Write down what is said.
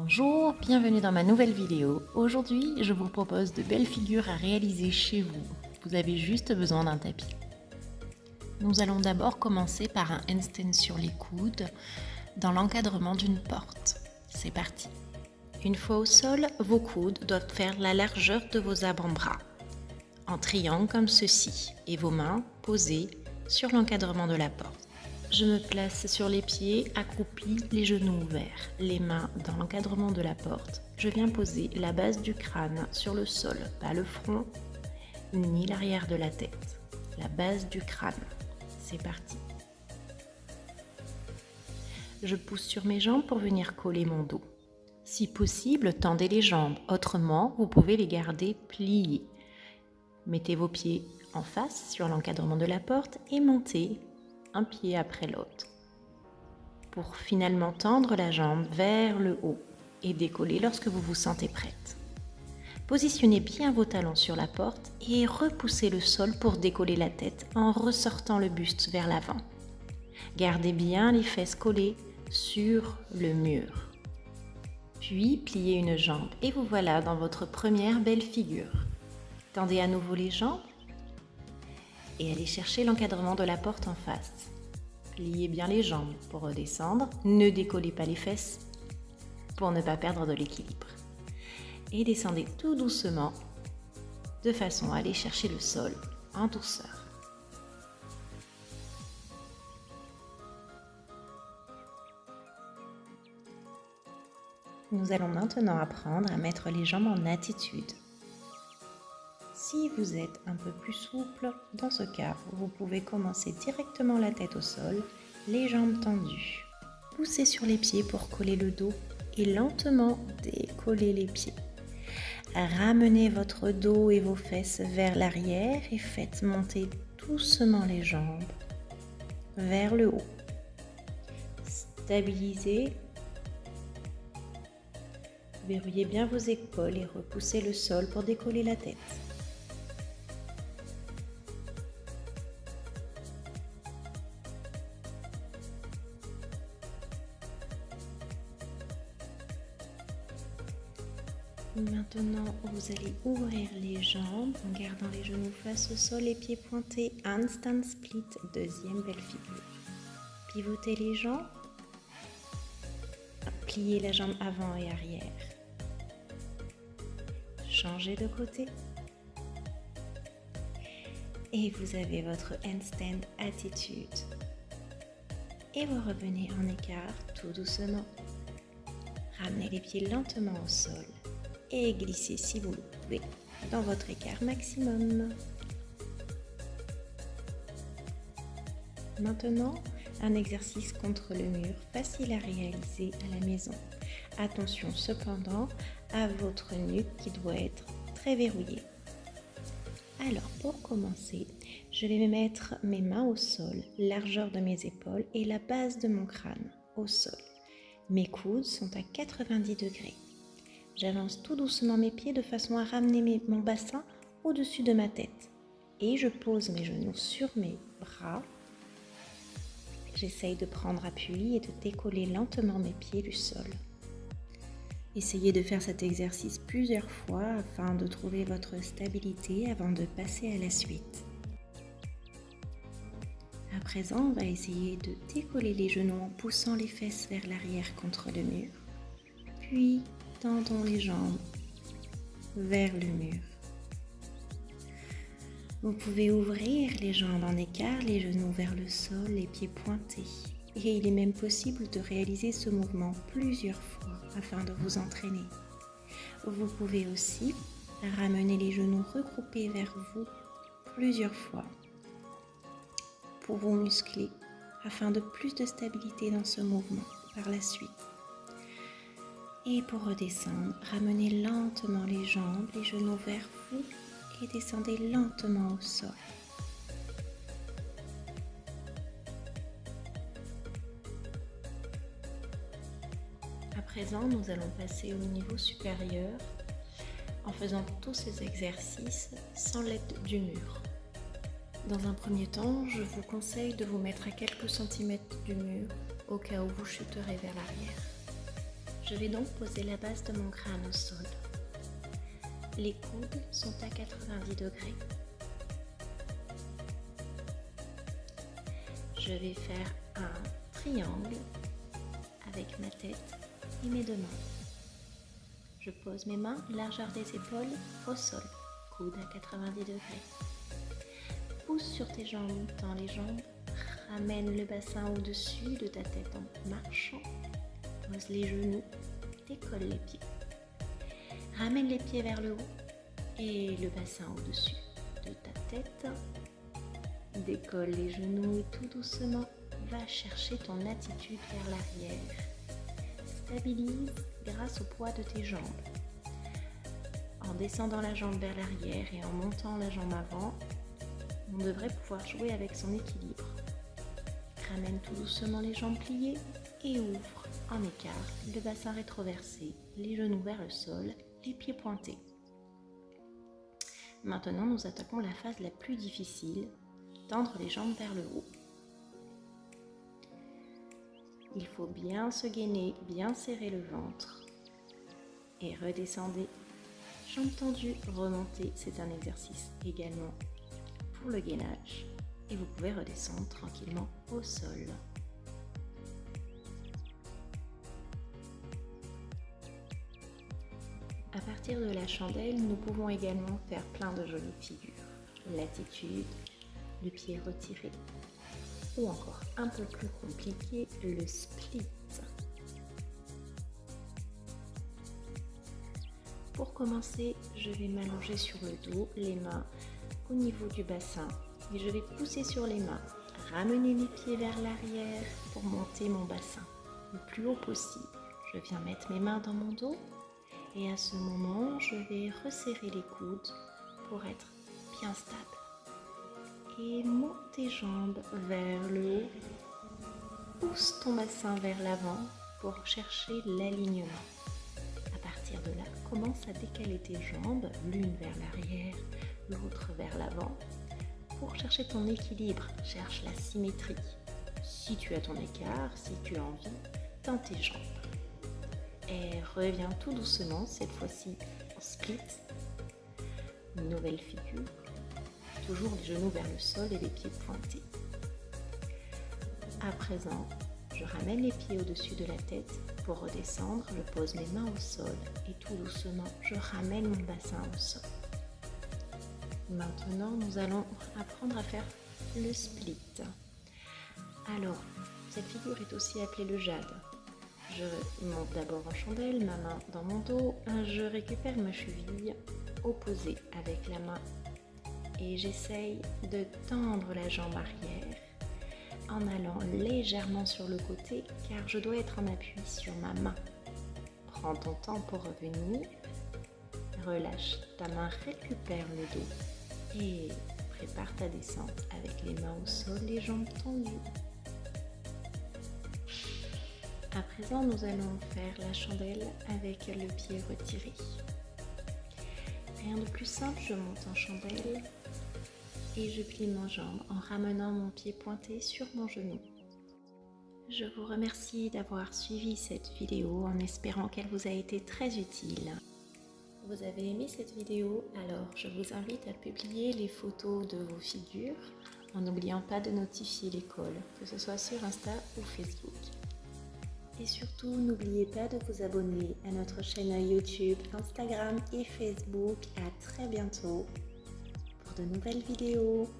Bonjour, bienvenue dans ma nouvelle vidéo. Aujourd'hui, je vous propose de belles figures à réaliser chez vous. Vous avez juste besoin d'un tapis. Nous allons d'abord commencer par un handstand sur les coudes dans l'encadrement d'une porte. C'est parti. Une fois au sol, vos coudes doivent faire la largeur de vos avant-bras, en triangle comme ceci, et vos mains posées sur l'encadrement de la porte. Je me place sur les pieds, accroupis, les genoux ouverts, les mains dans l'encadrement de la porte. Je viens poser la base du crâne sur le sol, pas le front, ni l'arrière de la tête. La base du crâne. C'est parti. Je pousse sur mes jambes pour venir coller mon dos. Si possible, tendez les jambes. Autrement, vous pouvez les garder pliées. Mettez vos pieds en face sur l'encadrement de la porte et montez un pied après l'autre, pour finalement tendre la jambe vers le haut et décoller lorsque vous vous sentez prête. Positionnez bien vos talons sur la porte et repoussez le sol pour décoller la tête en ressortant le buste vers l'avant. Gardez bien les fesses collées sur le mur. Puis pliez une jambe et vous voilà dans votre première belle figure. Tendez à nouveau les jambes et allez chercher l'encadrement de la porte en face. Pliez bien les jambes pour redescendre, ne décollez pas les fesses pour ne pas perdre de l'équilibre. Et descendez tout doucement de façon à aller chercher le sol en douceur. Nous allons maintenant apprendre à mettre les jambes en attitude. Si vous êtes un peu plus souple, dans ce cas, vous pouvez commencer directement la tête au sol, les jambes tendues. Poussez sur les pieds pour coller le dos et lentement décoller les pieds. Ramenez votre dos et vos fesses vers l'arrière et faites monter doucement les jambes vers le haut. Stabilisez. Verrouillez bien vos épaules et repoussez le sol pour décoller la tête. Maintenant, vous allez ouvrir les jambes en gardant les genoux face au sol, les pieds pointés, handstand split, deuxième belle figure. Pivotez les jambes, pliez la jambe avant et arrière. Changez de côté. Et vous avez votre handstand attitude. Et vous revenez en écart tout doucement. Ramenez les pieds lentement au sol. Et glissez si vous le pouvez dans votre écart maximum. Maintenant, un exercice contre le mur, facile à réaliser à la maison. Attention cependant à votre nuque qui doit être très verrouillée. Alors pour commencer, je vais mettre mes mains au sol, largeur de mes épaules et la base de mon crâne au sol. Mes coudes sont à 90 degrés. J'avance tout doucement mes pieds de façon à ramener mon bassin au-dessus de ma tête. Et je pose mes genoux sur mes bras. J'essaye de prendre appui et de décoller lentement mes pieds du sol. Essayez de faire cet exercice plusieurs fois afin de trouver votre stabilité avant de passer à la suite. À présent, on va essayer de décoller les genoux en poussant les fesses vers l'arrière contre le mur. Puis, tendons les jambes vers le mur. Vous pouvez ouvrir les jambes en écart, les genoux vers le sol, les pieds pointés. Et il est même possible de réaliser ce mouvement plusieurs fois afin de vous entraîner. Vous pouvez aussi ramener les genoux regroupés vers vous plusieurs fois pour vous muscler afin de plus de stabilité dans ce mouvement par la suite. Et pour redescendre, ramenez lentement les jambes, les genoux vers vous et descendez lentement au sol. À présent, nous allons passer au niveau supérieur en faisant tous ces exercices sans l'aide du mur. Dans un premier temps, je vous conseille de vous mettre à quelques centimètres du mur au cas où vous chuterez vers l'arrière. Je vais donc poser la base de mon crâne au sol. Les coudes sont à 90 degrés. Je vais faire un triangle avec ma tête et mes 2 mains. Je pose mes mains, largeur des épaules, au sol, coude à 90 degrés. Pousse sur tes jambes, tends les jambes, ramène le bassin au-dessus de ta tête en marchant, pose les genoux, décolle les pieds. Ramène les pieds vers le haut et le bassin au-dessus de ta tête. Décolle les genoux et tout doucement, va chercher ton attitude vers l'arrière. Stabilise grâce au poids de tes jambes. En descendant la jambe vers l'arrière et en montant la jambe avant, on devrait pouvoir jouer avec son équilibre. Ramène tout doucement les jambes pliées et ouvre en écart, le bassin rétroversé, les genoux vers le sol, les pieds pointés. Maintenant, nous attaquons la phase la plus difficile, tendre les jambes vers le haut. Il faut bien se gainer, bien serrer le ventre et redescendez. Jambes tendues, remontez, c'est un exercice également pour le gainage et vous pouvez redescendre tranquillement au sol. À partir de la chandelle, nous pouvons également faire plein de jolies figures. L'attitude, le pied retiré ou encore un peu plus compliqué, le split. Pour commencer, je vais m'allonger sur le dos, les mains au niveau du bassin et je vais pousser sur les mains, ramener les pieds vers l'arrière pour monter mon bassin le plus haut possible. Je viens mettre mes mains dans mon dos et à ce moment, je vais resserrer les coudes pour être bien stable. Et monte tes jambes vers le haut, pousse ton bassin vers l'avant pour chercher l'alignement. À partir de là, commence à décaler tes jambes, l'une vers l'arrière, l'autre vers l'avant. Pour chercher ton équilibre, cherche la symétrie. Si tu as ton écart, si tu as envie, tends tes jambes. Et reviens tout doucement, cette fois-ci en split. Une nouvelle figure. Toujours les genoux vers le sol et les pieds pointés. À présent, je ramène les pieds au-dessus de la tête. Pour redescendre, je pose mes mains au sol et tout doucement, je ramène mon bassin au sol. Maintenant, nous allons apprendre à faire le split. Alors, cette figure est aussi appelée le jade. Je monte d'abord en chandelle, ma main dans mon dos, je récupère ma cheville opposée avec la main et j'essaye de tendre la jambe arrière en allant légèrement sur le côté car je dois être en appui sur ma main. Prends ton temps pour revenir, relâche ta main, récupère le dos et prépare ta descente avec les mains au sol, les jambes tendues. À présent, nous allons faire la chandelle avec le pied retiré. Rien de plus simple, je monte en chandelle et je plie ma jambe en ramenant mon pied pointé sur mon genou. Je vous remercie d'avoir suivi cette vidéo en espérant qu'elle vous a été très utile. Vous avez aimé cette vidéo? Alors je vous invite à publier les photos de vos figures en n'oubliant pas de notifier l'école, que ce soit sur Insta ou Facebook. Et surtout, n'oubliez pas de vous abonner à notre chaîne YouTube, Instagram et Facebook. À très bientôt pour de nouvelles vidéos.